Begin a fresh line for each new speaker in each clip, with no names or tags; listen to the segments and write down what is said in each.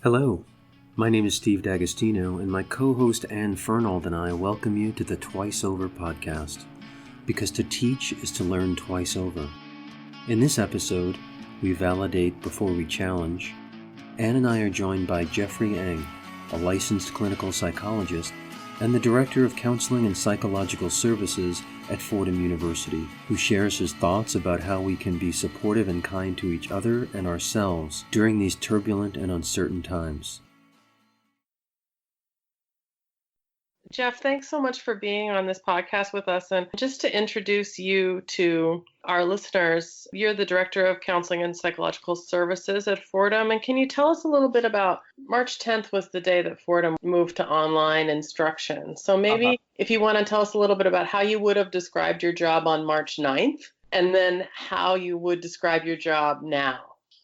Hello, my name is Steve D'Agostino, and my co-host Anne Fernald and I welcome you to the Twice Over podcast, because to teach is to learn twice over. In this episode, we validate before we challenge. Anne and I are joined by Jeffrey Eng, a licensed clinical psychologist and the Director of Counseling and Psychological Services at Fordham University, who shares his thoughts about how we can be supportive and kind to each other and ourselves during these turbulent and uncertain times.
Jeff, thanks so much for being on this podcast with us. And just to introduce you to our listeners, you're the Director of Counseling and Psychological Services at Fordham. And can you tell us a little bit about March 10th was the day that Fordham moved to online instruction. So maybe if you want to tell us a little bit about how you would have described your job on March 9th, and then how you would describe your job now.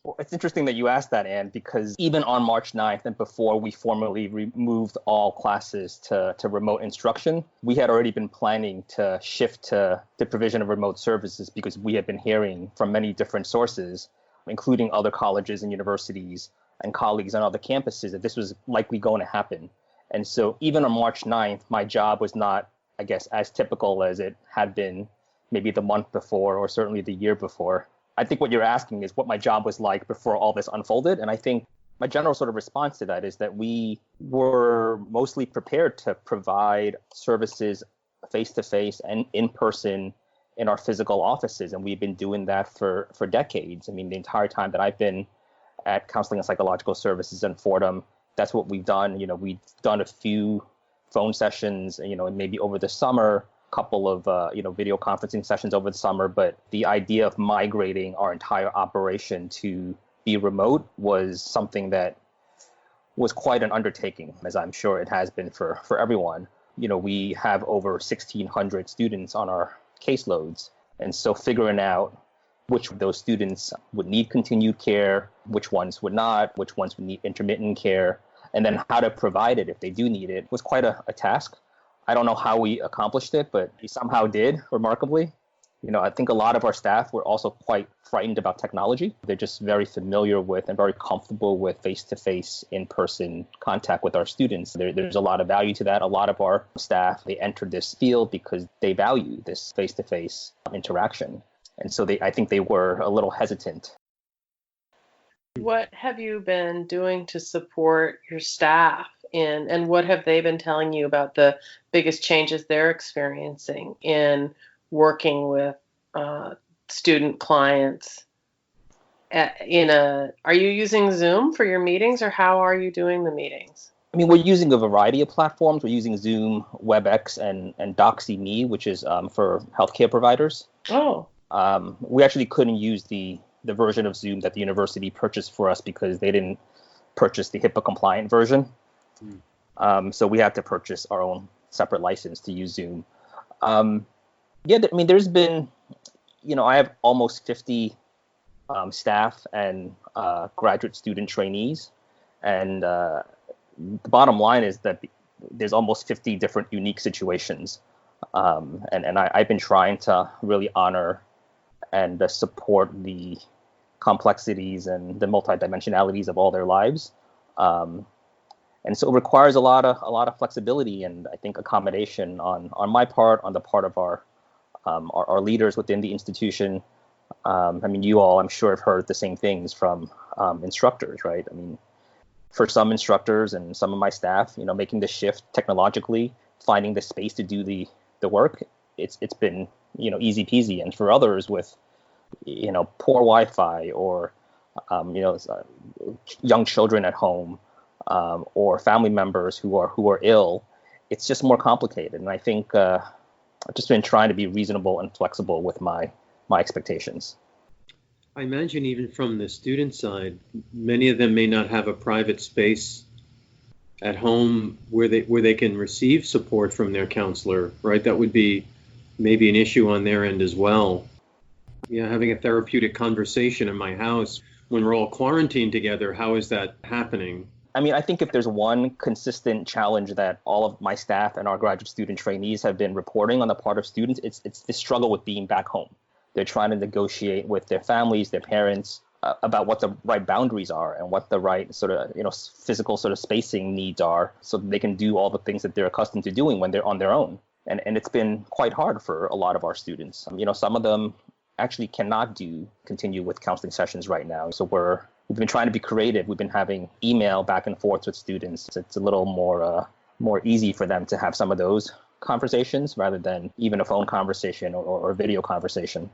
Well, it's interesting that you asked that, Anne, because even on March 9th and before we formally removed all classes to remote instruction, we had already been planning to shift to the provision of remote services because we had been hearing from many different sources, including other colleges and universities and colleagues on other campuses, that this was likely going to happen. And so even on March 9th, my job was not, I guess, as typical as it had been maybe the month before or certainly the year before. I think what you're asking is what my job was like before all this unfolded. And I think my general sort of response to that is that we were mostly prepared to provide services face-to-face and in person in our physical offices. And we've been doing that for decades. I mean, the entire time that I've been at Counseling and Psychological Services in Fordham, that's what we've done. You know, we've done a few phone sessions, maybe over the summer, couple of video conferencing sessions over the summer, but the idea of migrating our entire operation to be remote was something that was quite an undertaking, as I'm sure it has been for everyone. We have over 1,600 students on our caseloads, and so figuring out which of those students would need continued care, which ones would not, which ones would need intermittent care, and then how to provide it if they do need it was quite a task. I don't know how we accomplished it, but we somehow did, remarkably. I think a lot of our staff were also quite frightened about technology. They're just very familiar with and very comfortable with face-to-face, in-person contact with our students. There's a lot of value to that. A lot of our staff, they entered this field because they value this face-to-face interaction. And so I think they were a little hesitant.
What have you been doing to support your staff and what have they been telling you about the biggest changes they're experiencing in working with student clients? Are you using Zoom for your meetings, or how are you doing the meetings?
I mean, we're using a variety of platforms. We're using Zoom, WebEx, and DoxyMe, which is for healthcare providers.
Oh.
We actually couldn't use the version of Zoom that the university purchased for us because they didn't purchase the HIPAA compliant version. So we had to purchase our own separate license to use Zoom. There's been, I have almost 50 staff and graduate student trainees. And the bottom line is that there's almost 50 different unique situations. And I've been trying to really honor and support the complexities and the multidimensionalities of all their lives. And so it requires a lot of flexibility and I think accommodation on my part, on the part of our leaders within the institution. You all, I'm sure, have heard the same things from instructors, right? I mean, for some instructors and some of my staff, making the shift technologically, finding the space to do the work, it's been, easy peasy. And for others with, poor Wi-Fi or, young children at home, or family members who are ill, it's just more complicated. And I think I've just been trying to be reasonable and flexible with my expectations.
I imagine even from the student side, many of them may not have a private space at home where they can receive support from their counselor, right? That would be maybe an issue on their end as well. Having a therapeutic conversation in my house when we're all quarantined together, how is that happening?
I think if there's one consistent challenge that all of my staff and our graduate student trainees have been reporting on the part of students, it's the struggle with being back home. They're trying to negotiate with their families, their parents, about what the right boundaries are and what the right sort of, physical sort of spacing needs are so that they can do all the things that they're accustomed to doing when they're on their own. And it's been quite hard for a lot of our students. Some of them actually cannot continue with counseling sessions right now. So we've been trying to be creative. We've been having email back and forth with students. It's a little more easy for them to have some of those conversations rather than even a phone conversation or a video conversation.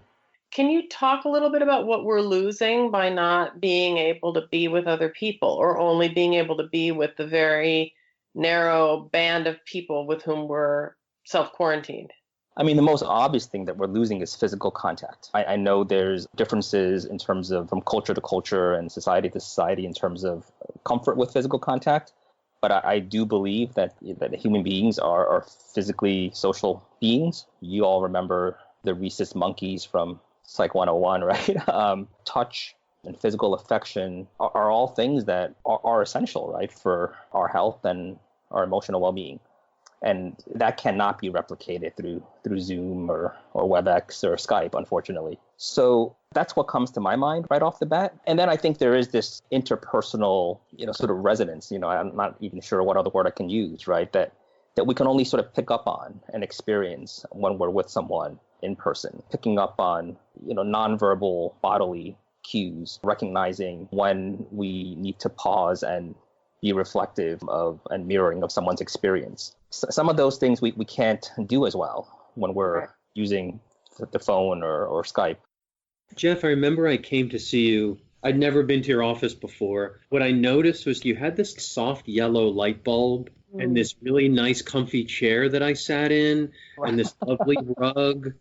Can you talk a little bit about what we're losing by not being able to be with other people, or only being able to be with the very narrow band of people with whom we're self-quarantined?
I mean, the most obvious thing that we're losing is physical contact. I know there's differences in terms of from culture to culture and society to society in terms of comfort with physical contact. But I do believe that human beings are physically social beings. You all remember the rhesus monkeys from Psych 101, right? Touch and physical affection are all things that are essential, right, for our health and our emotional well-being. And that cannot be replicated through Zoom or WebEx or Skype, unfortunately. So that's what comes to my mind right off the bat. And then I think there is this interpersonal, sort of resonance. I'm not even sure what other word I can use, right? That we can only sort of pick up on and experience when we're with someone in person, picking up on, nonverbal bodily cues, recognizing when we need to pause and be reflective of and mirroring of someone's experience. Some of those things we can't do as well when we're using the phone or Skype.
Jeff, I remember I came to see you. I'd never been to your office before. What I noticed was you had this soft yellow light bulb and this really nice comfy chair that I sat in and this lovely rug.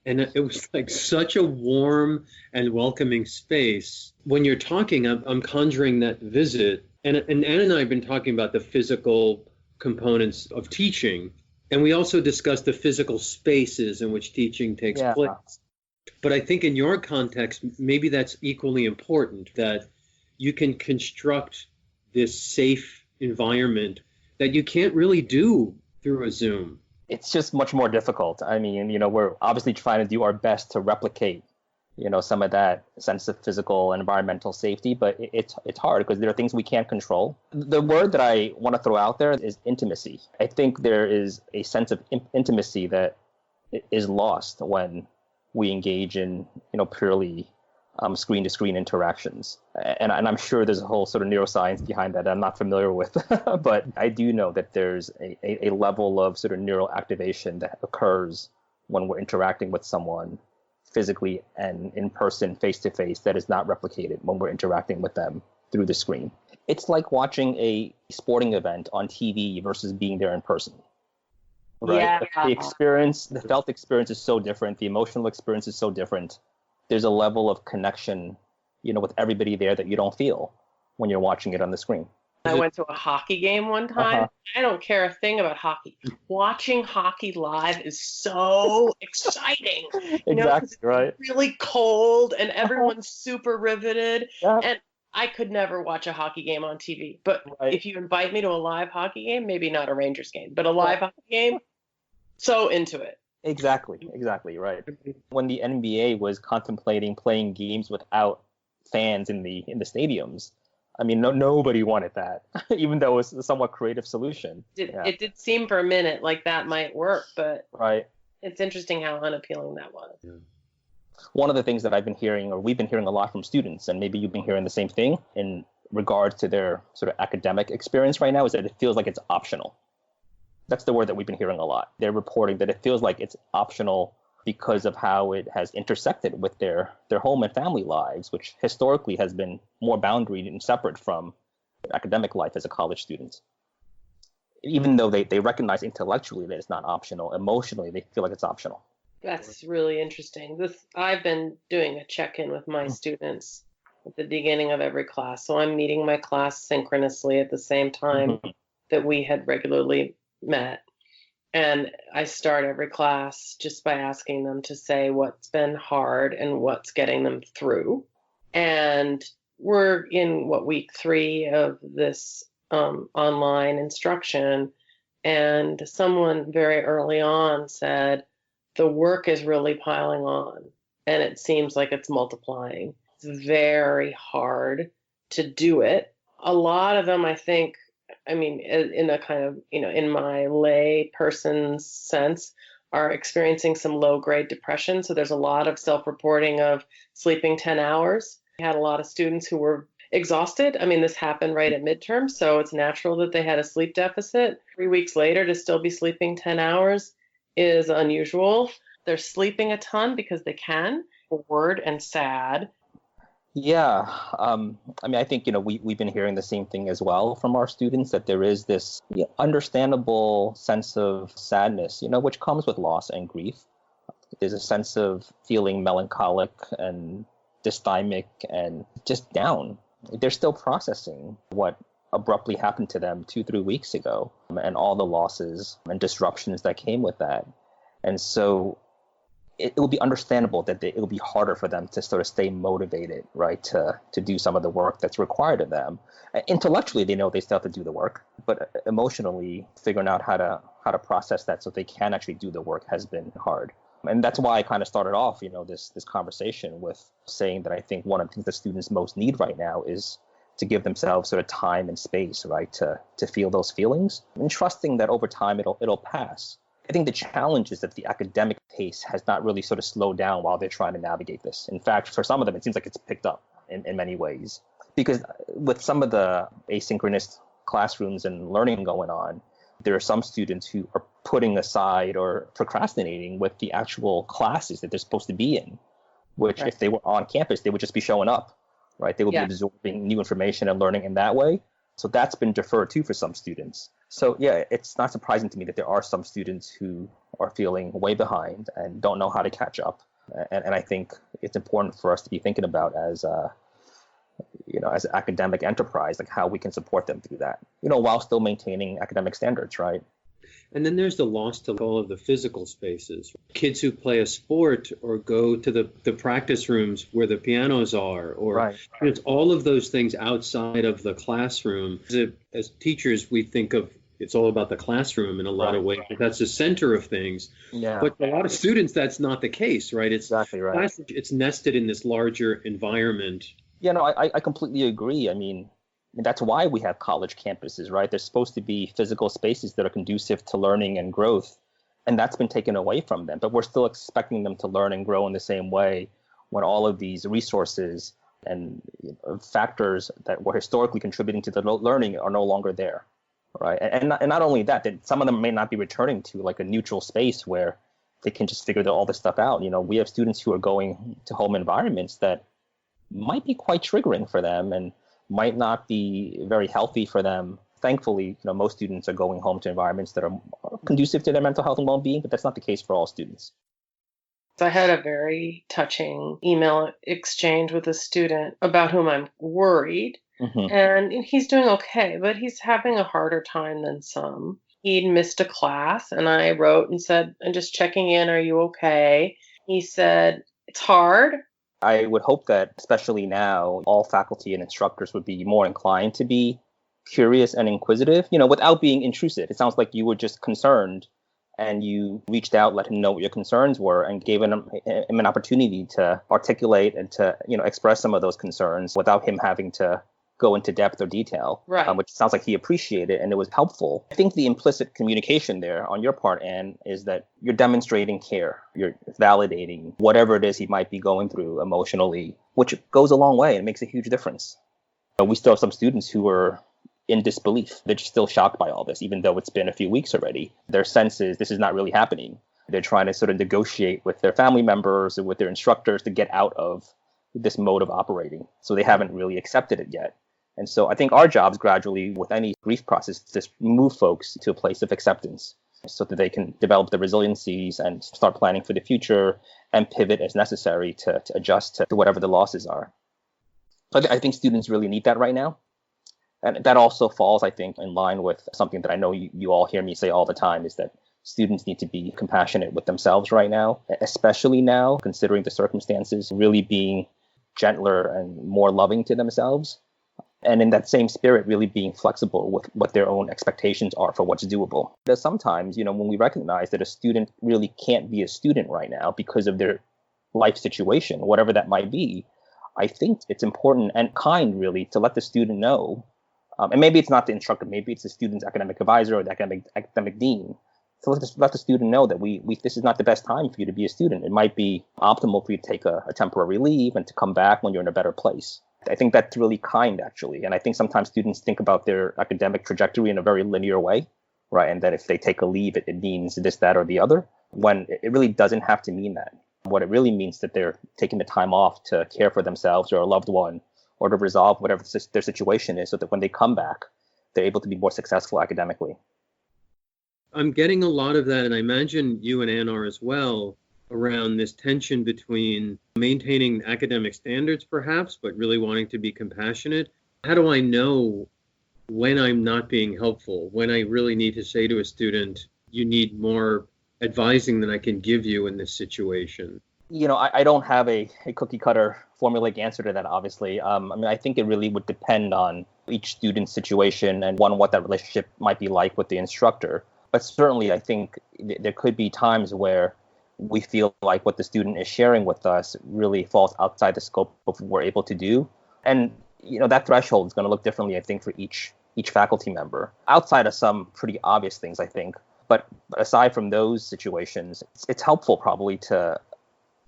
And it was like such a warm and welcoming space. When you're talking, I'm conjuring that visit. And Ann and I have been talking about the physical components of teaching. And we also discussed the physical spaces in which teaching takes place. But I think in your context, maybe that's equally important, that you can construct this safe environment that you can't really do through a Zoom.
It's just much more difficult. I mean, we're obviously trying to do our best to replicate, some of that sense of physical and environmental safety, but it's hard because there are things we can't control. The word that I want to throw out there is intimacy. I think there is a sense of intimacy that is lost when we engage in, purely screen-to-screen interactions. And I'm sure there's a whole sort of neuroscience behind that I'm not familiar with, but I do know that there's a level of sort of neural activation that occurs when we're interacting with someone physically and in person, face-to-face, that is not replicated when we're interacting with them through the screen. It's like watching a sporting event on TV versus being there in person. Right?
Yeah.
The experience, the felt experience is so different. The emotional experience is so different. There's a level of connection, with everybody there that you don't feel when you're watching it on the screen.
I went to a hockey game one time. I don't care a thing about hockey. Watching hockey live is so exciting.
Exactly, right.
It's really cold and everyone's super riveted.
Yeah.
And I could never watch a hockey game on TV. But if you invite me to a live hockey game, maybe not a Rangers game, but a live hockey game, so into it.
Exactly, right. When the NBA was contemplating playing games without fans in the stadiums, I mean, nobody wanted that, even though it was a somewhat creative solution.
It did seem for a minute like that might work, but
right.
It's interesting how unappealing that was.
Yeah.
One of the things that I've been hearing, or we've been hearing a lot from students, and maybe you've been hearing the same thing in regards to their sort of academic experience right now, is that it feels like it's optional. That's the word that we've been hearing a lot. They're reporting that it feels like it's optional because of how it has intersected with their home and family lives, which historically has been more boundaried and separate from academic life as a college student. Even though they recognize intellectually that it's not optional, emotionally they feel like it's optional.
That's really interesting. I've been doing a check-in with my students at the beginning of every class. So I'm meeting my class synchronously at the same time that we had regularly met. And I start every class just by asking them to say what's been hard and what's getting them through. And we're in week 3 of this online instruction. And someone very early on said, the work is really piling on and it seems like it's multiplying. very hard to do it. A lot of them, I think, I mean, in a kind of, in my lay person's sense, are experiencing some low grade depression. So there's a lot of self reporting of sleeping 10 hours. I had a lot of students who were exhausted. I mean, this happened right at midterm, so it's natural that they had a sleep deficit. 3 weeks later, to still be sleeping 10 hours is unusual. They're sleeping a ton because they can, bored and sad.
Yeah, I mean, I think, we've been hearing the same thing as well from our students, that there is this understandable sense of sadness, which comes with loss and grief. There's a sense of feeling melancholic and dysthymic and just down. They're still processing what abruptly happened to them 2-3 weeks ago and all the losses and disruptions that came with that. And so it will be understandable that it will be harder for them to sort of stay motivated, right, to do some of the work that's required of them. Intellectually, they know they still have to do the work, but emotionally, figuring out how to process that so they can actually do the work has been hard. And that's why I kind of started off, this conversation with saying that I think one of the things that students most need right now is to give themselves sort of time and space, right, to feel those feelings and trusting that over time it'll pass. I think the challenge is that the academic pace has not really sort of slowed down while they're trying to navigate this. In fact, for some of them, it seems like it's picked up in many ways. Because with some of the asynchronous classrooms and learning going on, there are some students who are putting aside or procrastinating with the actual classes that they're supposed to be in, which if they were on campus, they would just be showing up, right? They would be absorbing new information and learning in that way. So that's been deferred too for some students. So yeah, it's not surprising to me that there are some students who are feeling way behind and don't know how to catch up. And I think it's important for us to be thinking about as as an academic enterprise, like how we can support them through that, while still maintaining academic standards, right?
And then there's the loss to all of the physical spaces. Kids who play a sport or go to the practice rooms where the pianos are, or it's all of those things outside of the classroom. As teachers, we think of it's all about the classroom in a lot of ways. That's the center of things. Yeah. But for a lot of students, that's not the case, right? It's exactly right. It's nested in this larger environment.
Yeah, no, I completely agree. I mean, that's why we have college campuses, right? They're supposed to be physical spaces that are conducive to learning and growth, and that's been taken away from them. But we're still expecting them to learn and grow in the same way when all of these resources and factors that were historically contributing to the learning are no longer there, right? And not only that some of them may not be returning to like a neutral space where they can just figure all this stuff out. We have students who are going to home environments that might be quite triggering for them and might not be very healthy for them. Thankfully, most students are going home to environments that are conducive to their mental health and well-being, but that's not the case for all students.
I had a very touching email exchange with a student about whom I'm worried. Mm-hmm. And he's doing okay, but he's having a harder time than some. He'd missed a class, and I wrote and said, I'm just checking in, are you okay? He said, it's hard.
I would hope that, especially now, all faculty and instructors would be more inclined to be curious and inquisitive, without being intrusive. It sounds like you were just concerned and you reached out, let him know what your concerns were, and gave him an opportunity to articulate and to, express some of those concerns without him having to go into depth or detail, which sounds like he appreciated and it was helpful. I think the implicit communication there on your part, Anne, is that you're demonstrating care. You're validating whatever it is he might be going through emotionally, which goes a long way and makes a huge difference. We still have some students who are in disbelief. They're just still shocked by all this, even though it's been a few weeks already. Their sense is this is not really happening. They're trying to sort of negotiate with their family members and with their instructors to get out of this mode of operating. So they haven't really accepted it yet. And so I think our jobs gradually with any grief process is to move folks to a place of acceptance so that they can develop the resiliencies and start planning for the future and pivot as necessary to adjust to whatever the losses are. So I think students really need that right now. And that also falls, I think, in line with something that I know you all hear me say all the time, is that students need to be compassionate with themselves right now, especially now, considering the circumstances, really being gentler and more loving to themselves. And in that same spirit, really being flexible with what their own expectations are for what's doable. Because sometimes, when we recognize that a student really can't be a student right now because of their life situation, whatever that might be, I think it's important and kind, really, to let the student know. And maybe it's not the instructor, maybe it's the student's academic advisor or the academic dean. So let the student know that this is not the best time for you to be a student. It might be optimal for you to take a temporary leave and to come back when you're in a better place. I think that's really kind, actually. And I think sometimes students think about their academic trajectory in a very linear way, right? And that if they take a leave, it means this, that, or the other, when it really doesn't have to mean that. What it really means that they're taking the time off to care for themselves or a loved one or to resolve whatever their situation is so that when they come back, they're able to be more successful academically.
I'm getting a lot of that, and I imagine you and Ann are as well, around this tension between maintaining academic standards perhaps, but really wanting to be compassionate. How do I know when I'm not being helpful, when I really need to say to a student, you need more advising than I can give you in this situation?
I don't have a cookie cutter formulaic answer to that, obviously. I think it really would depend on each student's situation and what that relationship might be like with the instructor. But certainly, I think there could be times where we feel like what the student is sharing with us really falls outside the scope of what we're able to do. And, that threshold is going to look differently, I think, for each faculty member, outside of some pretty obvious things, I think. But aside from those situations, it's helpful probably to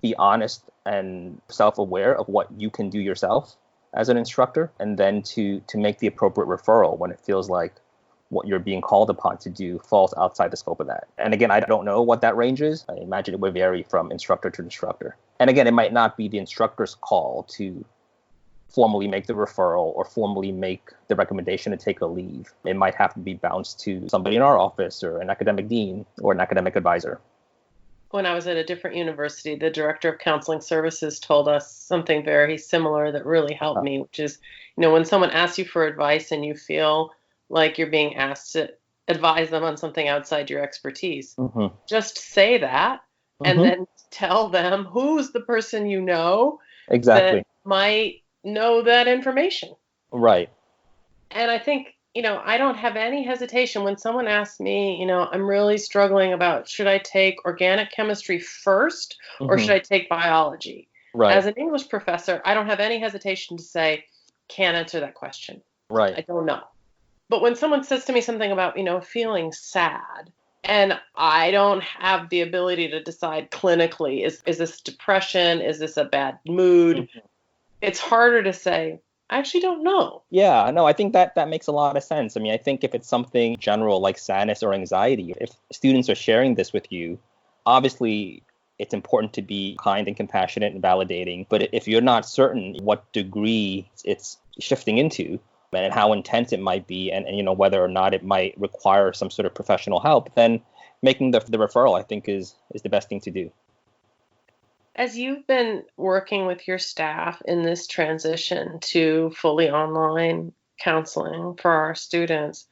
be honest and self-aware of what you can do yourself as an instructor, and then to make the appropriate referral when it feels like what you're being called upon to do falls outside the scope of that. And again, I don't know what that range is. I imagine it would vary from instructor to instructor. And again, it might not be the instructor's call to formally make the referral or formally make the recommendation to take a leave. It might have to be bounced to somebody in our office or an academic dean or an academic advisor.
When I was at a different university, the director of counseling services told us something very similar that really helped me, which is, when someone asks you for advice and you feel like you're being asked to advise them on something outside your expertise, just say that and then tell them who's the person
exactly
that might know that information.
Right.
And I think, I don't have any hesitation when someone asks me, I'm really struggling about, should I take organic chemistry first or should I take biology?
Right.
As an English professor, I don't have any hesitation to say, can't answer that question.
Right.
I don't know. But when someone says to me something about, feeling sad, and I don't have the ability to decide clinically, is this depression? Is this a bad mood? It's harder to say, I actually don't know.
Yeah, no, I think that makes a lot of sense. I think if it's something general like sadness or anxiety, if students are sharing this with you, obviously it's important to be kind and compassionate and validating. But if you're not certain what degree it's shifting into, and how intense it might be, and whether or not it might require some sort of professional help, then making the referral, I think, is the best thing to do.
As you've been working with your staff in this transition to fully online counseling for our students,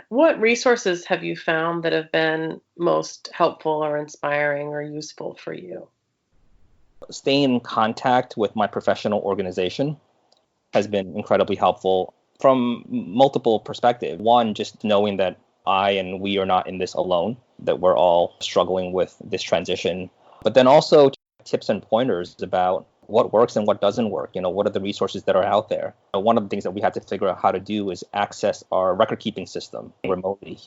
what resources have you found that have been most helpful or inspiring or useful for you?
Staying in contact with my professional organization has been incredibly helpful from multiple perspectives. One, just knowing that I and we are not in this alone, that we're all struggling with this transition. But then also tips and pointers about what works and what doesn't work. What are the resources that are out there? One of the things that we had to figure out how to do is access our record keeping system remotely.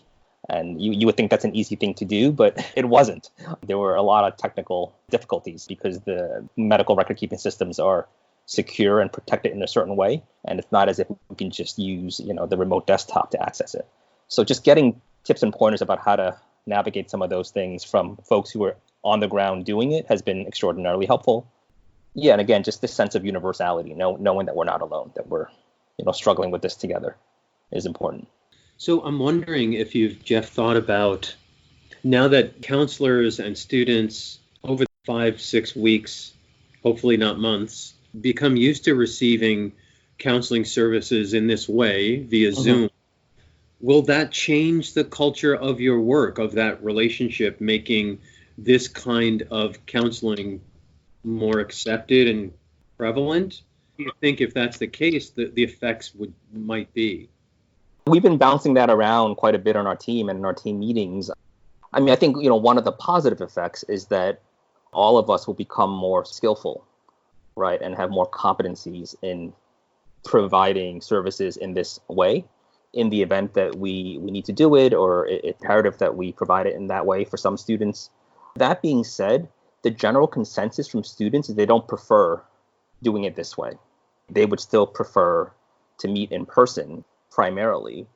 And you would think that's an easy thing to do, but it wasn't. There were a lot of technical difficulties because the medical record keeping systems are secure and protected in a certain way. And it's not as if we can just use, the remote desktop to access it. So just getting tips and pointers about how to navigate some of those things from folks who are on the ground doing it has been extraordinarily helpful. Yeah, and again, just this sense of universality, knowing that we're not alone, that we're, struggling with this together is important.
So I'm wondering if you've, Jeff, thought about, now that counselors and students over 5-6 weeks, hopefully not months, become used to receiving counseling services in this way via Zoom, will that change the culture of your work, of that relationship, making this kind of counseling more accepted and prevalent? Do you think if that's the case, the effects might be?
We've been bouncing that around quite a bit on our team and in our team meetings. I think, one of the positive effects is that all of us will become more skillful right, and have more competencies in providing services in this way in the event that we need to do it, or it's imperative that we provide it in that way for some students. That being said, the general consensus from students is they don't prefer doing it this way. They would still prefer to meet in person primarily,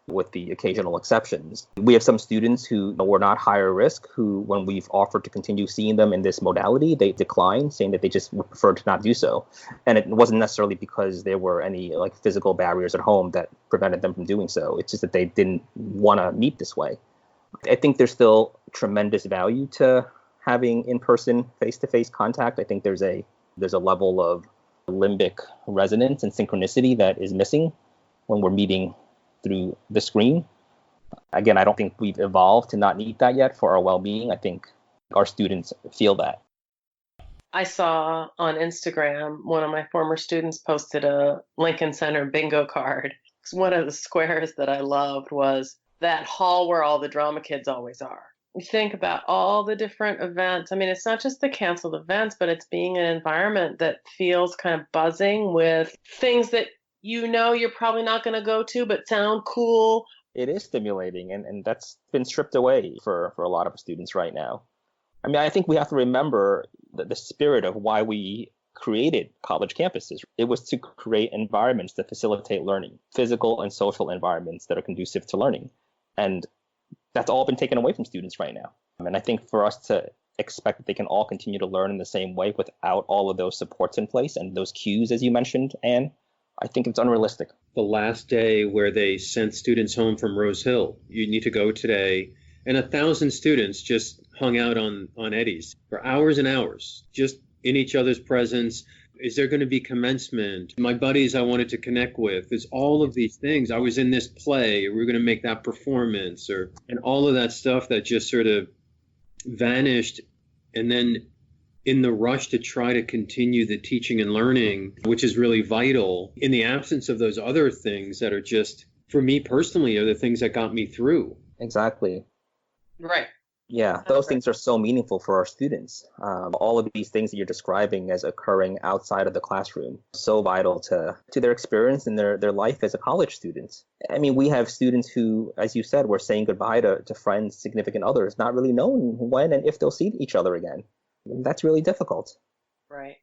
with the occasional exceptions. We have some students who were not higher risk, who, when we've offered to continue seeing them in this modality, they decline, saying that they just would prefer to not do so. And it wasn't necessarily because there were any like physical barriers at home that prevented them from doing so. It's just that they didn't want to meet this way. I think there's still tremendous value to having in-person, face-to-face contact. I think there's a level of limbic resonance and synchronicity that is missing when we're meeting through the screen. Again, I don't think we've evolved to not need that yet for our well-being. I think our students feel that.
I saw on Instagram, one of my former students posted a Lincoln Center bingo card. One of the squares that I loved was that hall where all the drama kids always are. You think about all the different events. I mean, it's not just the canceled events, but it's being an environment that feels kind of buzzing with things that you're probably not going to go to, but sound cool.
It is stimulating, and that's been stripped away for a lot of students right now. I mean, I think we have to remember the spirit of why we created college campuses. It was to create environments that facilitate learning, physical and social environments that are conducive to learning. And that's all been taken away from students right now. And I think for us to expect that they can all continue to learn in the same way without all of those supports in place and those cues, as you mentioned, Anne, I think it's unrealistic.
The last day where they sent students home from Rose Hill, you need to go today, and 1,000 students just hung out on Eddie's for hours and hours, just in each other's presence. Is there going to be commencement? My buddies I wanted to connect with. There's all of these things. I was in this play. We're going to make that performance, and all of that stuff that just sort of vanished. And then in the rush to try to continue the teaching and learning, which is really vital, in the absence of those other things that are just, for me personally, are the things that got me through.
Exactly.
Right.
Yeah, those things are so meaningful for our students. All of these things that you're describing as occurring outside of the classroom, so vital to their experience and their life as a college student. I mean, we have students who, as you said, were saying goodbye to friends, significant others, not really knowing when and if they'll see each other again. And that's really difficult.
Right.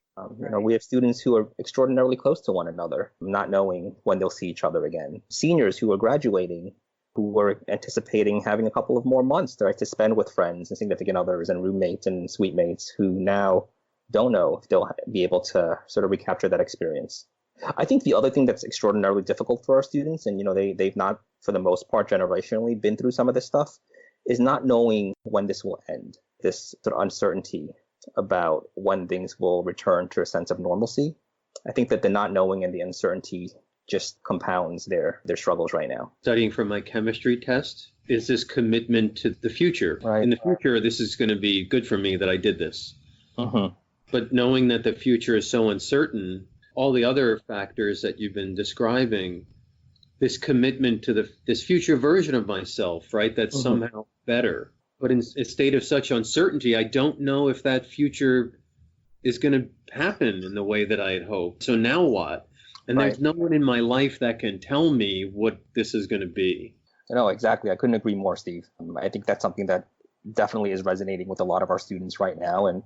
We have students who are extraordinarily close to one another, not knowing when they'll see each other again. Seniors who are graduating, who were anticipating having a couple of more months to spend with friends and significant others and roommates and suite mates, who now don't know if they'll be able to sort of recapture that experience. I think the other thing that's extraordinarily difficult for our students, and they've not, for the most part, generationally been through some of this stuff, is not knowing when this will end. This sort of uncertainty about when things will return to a sense of normalcy. I think that the not knowing and the uncertainty just compounds their struggles right now.
Studying for my chemistry test is this commitment to the future.
Right.
In the future, this is going to be good for me that I did this.
Mm-hmm.
But knowing that the future is so uncertain, all the other factors that you've been describing, this commitment to this future version of myself, right, that's somehow better. But in a state of such uncertainty, I don't know if that future is going to happen in the way that I had hoped. So now what? And there's no one in my life that can tell me what this is going to be.
No, exactly. I couldn't agree more, Steve. I think that's something that definitely is resonating with a lot of our students right now. And,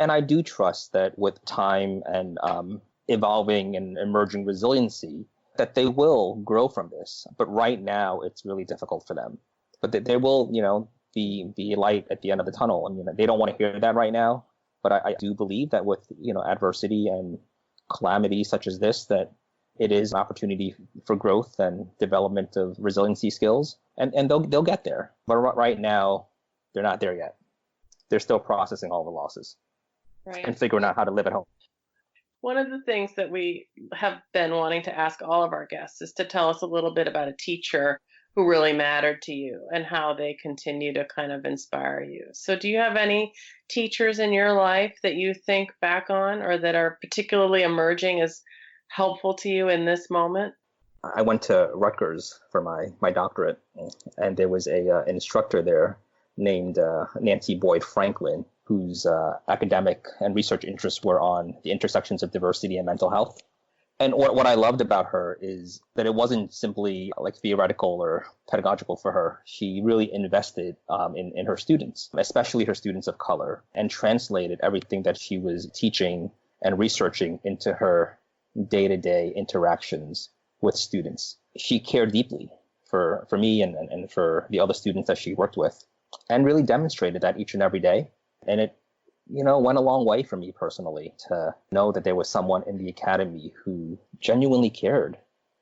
and I do trust that with time and evolving and emerging resiliency, that they will grow from this. But right now, it's really difficult for them. But there will, be light at the end of the tunnel. I mean, they don't want to hear that right now. But I do believe that with, adversity and calamity such as this, that it is an opportunity for growth and development of resiliency skills, and they'll get there. But right now, they're not there yet. They're still processing all the losses and figuring out how to live at home.
One of the things that we have been wanting to ask all of our guests is to tell us a little bit about a teacher who really mattered to you and how they continue to kind of inspire you. So do you have any teachers in your life that you think back on or that are particularly emerging as helpful to you in this moment?
I went to Rutgers for my doctorate, and there was an instructor there named Nancy Boyd Franklin, whose academic and research interests were on the intersections of diversity and mental health. And what I loved about her is that it wasn't simply like theoretical or pedagogical for her. She really invested in her students, especially her students of color, and translated everything that she was teaching and researching into her day-to-day interactions with students. She cared deeply for me and for the other students that she worked with, and really demonstrated that each and every day. And it went a long way for me personally to know that there was someone in the academy who genuinely cared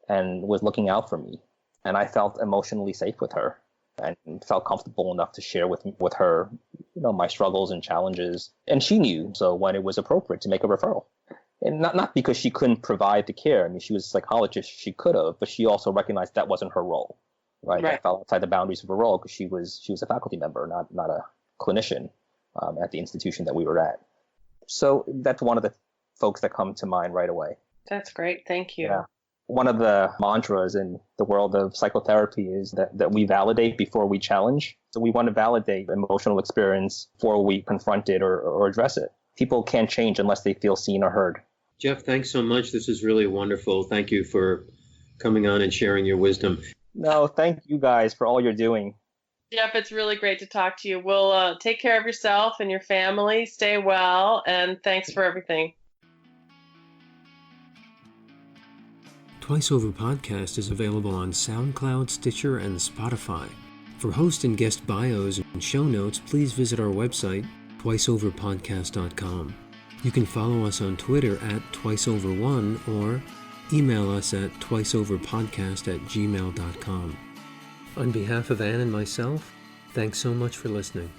and was looking out for me. And I felt emotionally safe with her and felt comfortable enough to share with her, my struggles and challenges. And she knew so when it was appropriate to make a referral. And not because she couldn't provide the care. I mean, she was a psychologist, she could have, but she also recognized that wasn't her role, right? That fell outside the boundaries of her role because she was a faculty member, not a clinician. At the institution that we were at. So that's one of the folks that come to mind right away.
That's great. Thank you.
Yeah. One of the mantras in the world of psychotherapy is that we validate before we challenge. So we want to validate emotional experience before we confront it or address it. People can't change unless they feel seen or heard.
Jeff, thanks so much. This is really wonderful. Thank you for coming on and sharing your wisdom.
No, thank you guys for all you're doing.
Jeff, it's really great to talk to you. We'll take care of yourself and your family. Stay well, and thanks for everything.
Twice Over Podcast is available on SoundCloud, Stitcher, and Spotify. For host and guest bios and show notes, please visit our website, twiceoverpodcast.com. You can follow us on Twitter at twiceover1 or email us at twiceoverpodcast@gmail.com. On behalf of Anne and myself, thanks so much for listening.